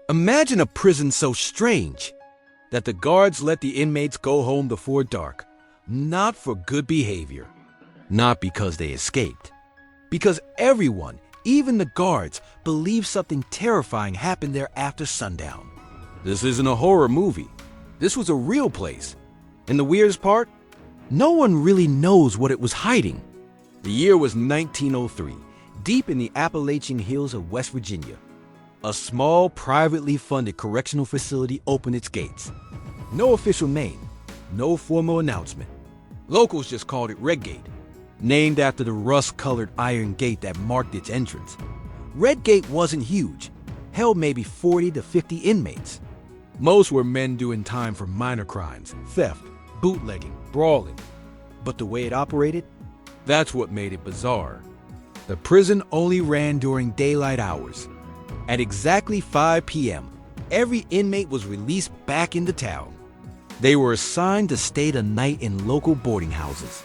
Imagine a prison so strange that the guards let the inmates go home before dark, not for good behavior, not because they escaped, because everyone, even the guards, believed something terrifying happened there after sundown. This isn't a horror movie. This was a real place. And the weirdest part? No one really knows what it was hiding. The year was 1903, deep in the Appalachian hills of West Virginia. A small, privately funded correctional facility opened its gates. No official name, no formal announcement. Locals just called it Redgate, named after the rust-colored iron gate that marked its entrance. Redgate wasn't huge, held maybe 40 to 50 inmates. Most were men doing time for minor crimes, theft, bootlegging, brawling. But the way it operated, that's what made it bizarre. The prison only ran during daylight hours. At exactly 5 p.m., every inmate was released back into town. They were assigned to stay the night in local boarding houses,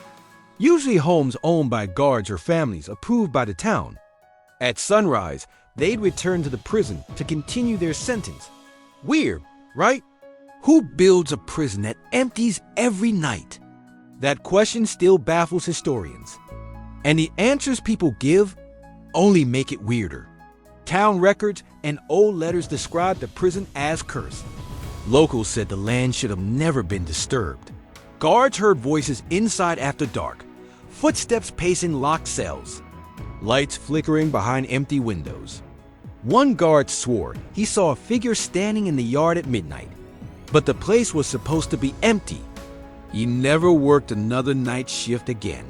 usually homes owned by guards or families approved by the town. At sunrise, they'd return to the prison to continue their sentence. Weird, right? Who builds a prison that empties every night? That question still baffles historians. And the answers people give only make it weirder. Town records and old letters describe the prison as cursed. Locals said the land should have never been disturbed. Guards heard voices inside after dark, footsteps pacing locked cells, lights flickering behind empty windows. One guard swore he saw a figure standing in the yard at midnight, but the place was supposed to be empty. He never worked another night shift again.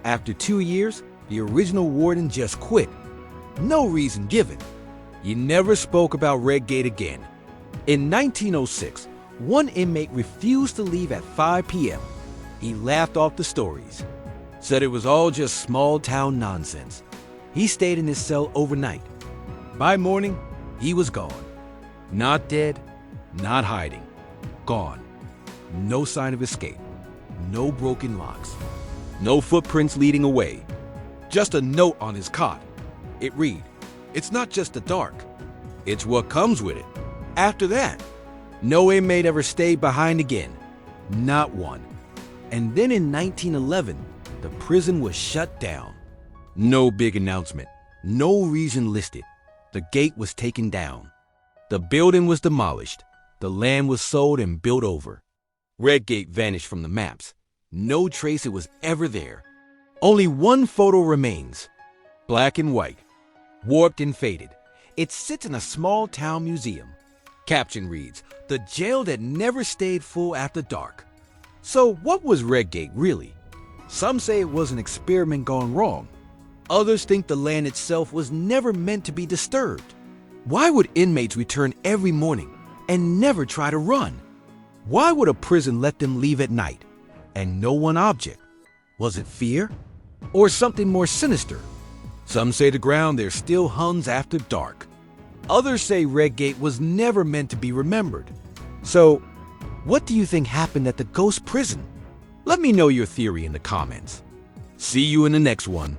After 2 years, the original warden just quit. No reason given. He never spoke about Redgate again. In 1906, one inmate refused to leave at 5 p.m. He laughed off the stories, said it was all just small-town nonsense. He stayed in his cell overnight. By morning, he was gone. Not dead, not hiding. Gone. No sign of escape. No broken locks. No footprints leading away. Just a note on his cot. It read, "It's not just the dark. It's what comes with it." After that, no inmate ever stayed behind again. Not one. And then in 1911, the prison was shut down. No big announcement. No reason listed. The gate was taken down. The building was demolished. The land was sold and built over. Redgate vanished from the maps. No trace it was ever there. Only one photo remains. Black and white. Warped and faded. It sits in a small town museum. Caption reads, "The jail that never stayed full after dark." So what was Redgate really? Some say it was an experiment gone wrong. Others think the land itself was never meant to be disturbed. Why would inmates return every morning and never try to run? Why would a prison let them leave at night and no one object? Was it fear? Or something more sinister? Some say the ground there still hums after dark. Others say Redgate was never meant to be remembered. So, what do you think happened at the ghost prison? Let me know your theory in the comments. See you in the next one.